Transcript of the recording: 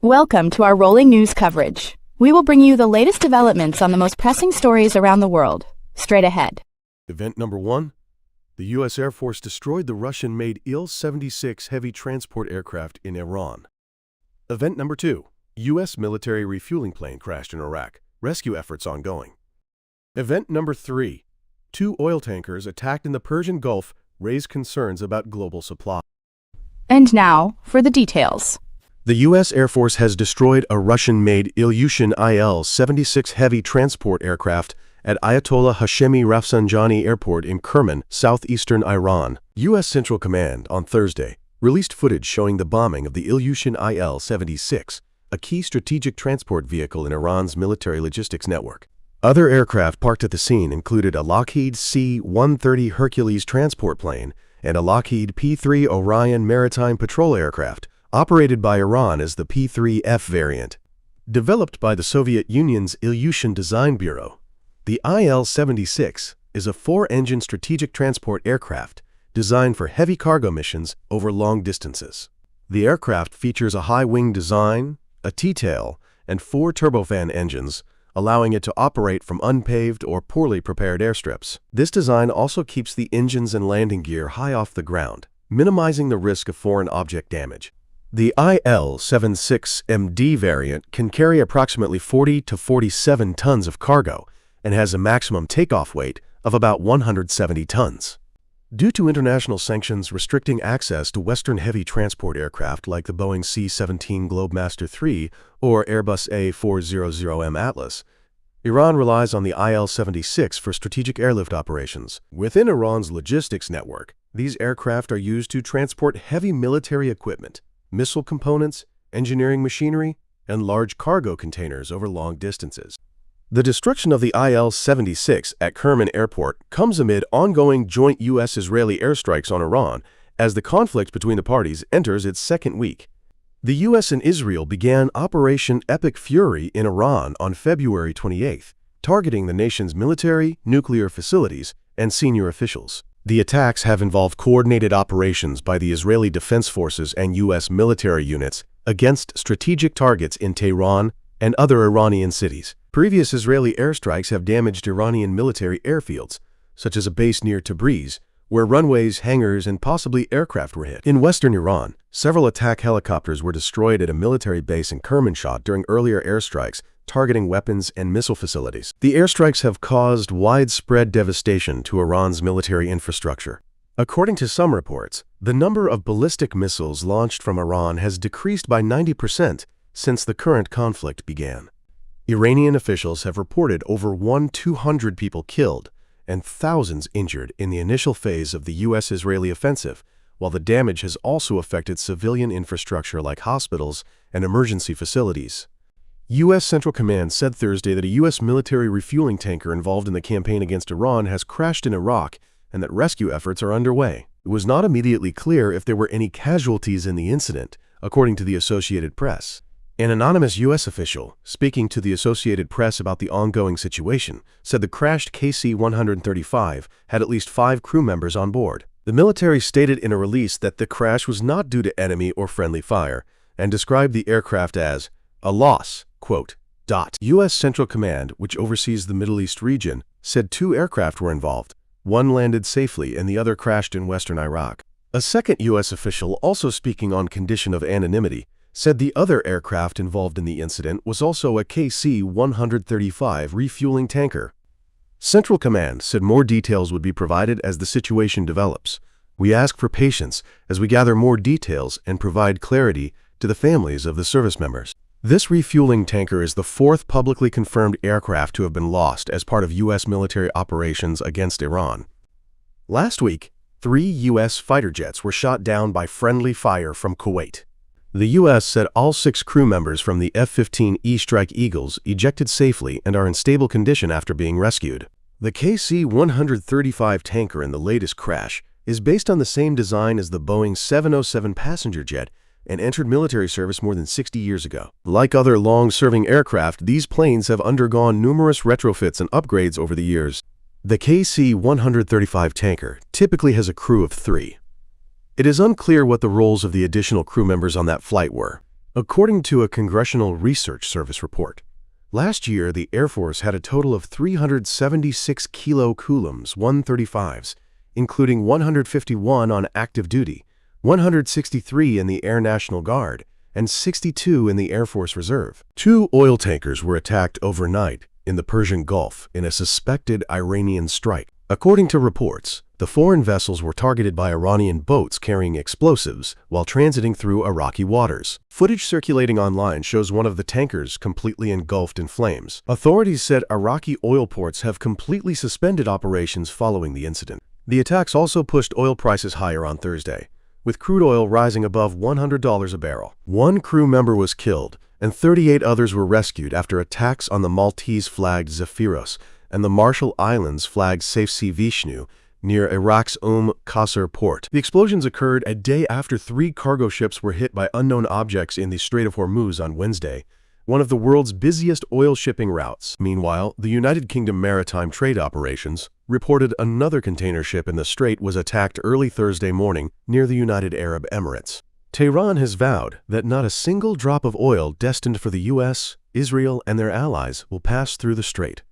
Welcome to our rolling news coverage. We will bring you the latest developments on the most pressing stories around the world. Straight ahead. Event number 1. The U.S. Air Force destroyed the Russian-made Il-76 heavy transport aircraft in Iran. Event number 2. U.S. military refueling plane crashed in Iraq. Rescue efforts ongoing. Event number 3. 2 oil tankers attacked in the Persian Gulf raise concerns about global supply. And now, for the details. The U.S. Air Force has destroyed a Russian-made Ilyushin Il-76 heavy transport aircraft at Ayatollah Hashemi Rafsanjani Airport in Kerman, southeastern Iran. U.S. Central Command, on Thursday, released footage showing the bombing of the Ilyushin Il-76, a key strategic transport vehicle in Iran's military logistics network. Other aircraft parked at the scene included a Lockheed C-130 Hercules transport plane and a Lockheed P-3 Orion maritime patrol aircraft, operated by Iran as the P-3F variant. Developed by the Soviet Union's Ilyushin Design Bureau, the Il-76 is a 4-engine strategic transport aircraft designed for heavy cargo missions over long distances. The aircraft features a high-wing design, a T-tail, and 4 turbofan engines, allowing it to operate from unpaved or poorly prepared airstrips. This design also keeps the engines and landing gear high off the ground, minimizing the risk of foreign object damage. The IL-76MD variant can carry approximately 40 to 47 tons of cargo and has a maximum takeoff weight of about 170 tons. Due to international sanctions restricting access to Western heavy transport aircraft like the Boeing C-17 Globemaster III or Airbus A400M Atlas, Iran relies on the IL-76 for strategic airlift operations. Within Iran's logistics network, these aircraft are used to transport heavy military equipment, missile components, engineering machinery, and large cargo containers over long distances. The destruction of the Il-76 at Kerman Airport comes amid ongoing joint U.S.-Israeli airstrikes on Iran as the conflict between the parties enters its second week. The U.S. and Israel began Operation Epic Fury in Iran on February 28, targeting the nation's military, nuclear facilities, and senior officials. The attacks have involved coordinated operations by the Israeli Defense Forces and U.S. military units against strategic targets in Tehran and other Iranian cities. Previous Israeli airstrikes have damaged Iranian military airfields, such as a base near Tabriz, where runways, hangars, and possibly aircraft were hit. In western Iran, several attack helicopters were destroyed at a military base in Kermanshah during earlier airstrikes, targeting weapons and missile facilities. The airstrikes have caused widespread devastation to Iran's military infrastructure. According to some reports, the number of ballistic missiles launched from Iran has decreased by 90% since the current conflict began. Iranian officials have reported over 200 people killed and thousands injured in the initial phase of the U.S.-Israeli offensive, while the damage has also affected civilian infrastructure like hospitals and emergency facilities. U.S. Central Command said Thursday that a U.S. military refueling tanker involved in the campaign against Iran has crashed in Iraq and that rescue efforts are underway. It was not immediately clear if there were any casualties in the incident, according to the Associated Press. An anonymous U.S. official, speaking to the Associated Press about the ongoing situation, said the crashed KC-135 had at least 5 crew members on board. The military stated in a release that the crash was not due to enemy or friendly fire and described the aircraft as a loss. Quote, U.S. Central Command, which oversees the Middle East region, said 2 aircraft were involved. One landed safely and the other crashed in western Iraq. A second U.S. official, also speaking on condition of anonymity, said the other aircraft involved in the incident was also a KC-135 refueling tanker. Central Command said more details would be provided as the situation develops. We ask for patience as we gather more details and provide clarity to the families of the service members. This refueling tanker is the 4th publicly confirmed aircraft to have been lost as part of U.S. military operations against Iran. Last week, 3 U.S. fighter jets were shot down by friendly fire from Kuwait. The U.S. said all 6 crew members from the F-15E Strike Eagles ejected safely and are in stable condition after being rescued. The KC-135 tanker in the latest crash is based on the same design as the Boeing 707 passenger jet and entered military service more than 60 years ago. Like other long-serving aircraft, these planes have undergone numerous retrofits and upgrades over the years. The KC-135 tanker typically has a crew of 3. It is unclear what the roles of the additional crew members on that flight were. According to a Congressional Research Service report, last year the Air Force had a total of 376 kilocoulombs 135s, including 151 on active duty, 163 in the Air National Guard, and 62 in the Air Force Reserve. 2 oil tankers were attacked overnight in the Persian Gulf in a suspected Iranian strike. According to reports, the foreign vessels were targeted by Iranian boats carrying explosives while transiting through Iraqi waters. Footage circulating online shows one of the tankers completely engulfed in flames. Authorities said Iraqi oil ports have completely suspended operations following the incident. The attacks also pushed oil prices higher on Thursday, with crude oil rising above $100 a barrel. 1 crew member was killed, and 38 others were rescued after attacks on the Maltese-flagged Zephyros and the Marshall Islands-flagged Safe-Sea Vishnu near Iraq's Qasr port. The explosions occurred a day after 3 cargo ships were hit by unknown objects in the Strait of Hormuz on Wednesday, one of the world's busiest oil shipping routes. Meanwhile, the United Kingdom Maritime Trade Operations reported another container ship in the strait was attacked early Thursday morning near the United Arab Emirates. Tehran has vowed that not a single drop of oil destined for the U.S., Israel, and their allies will pass through the strait.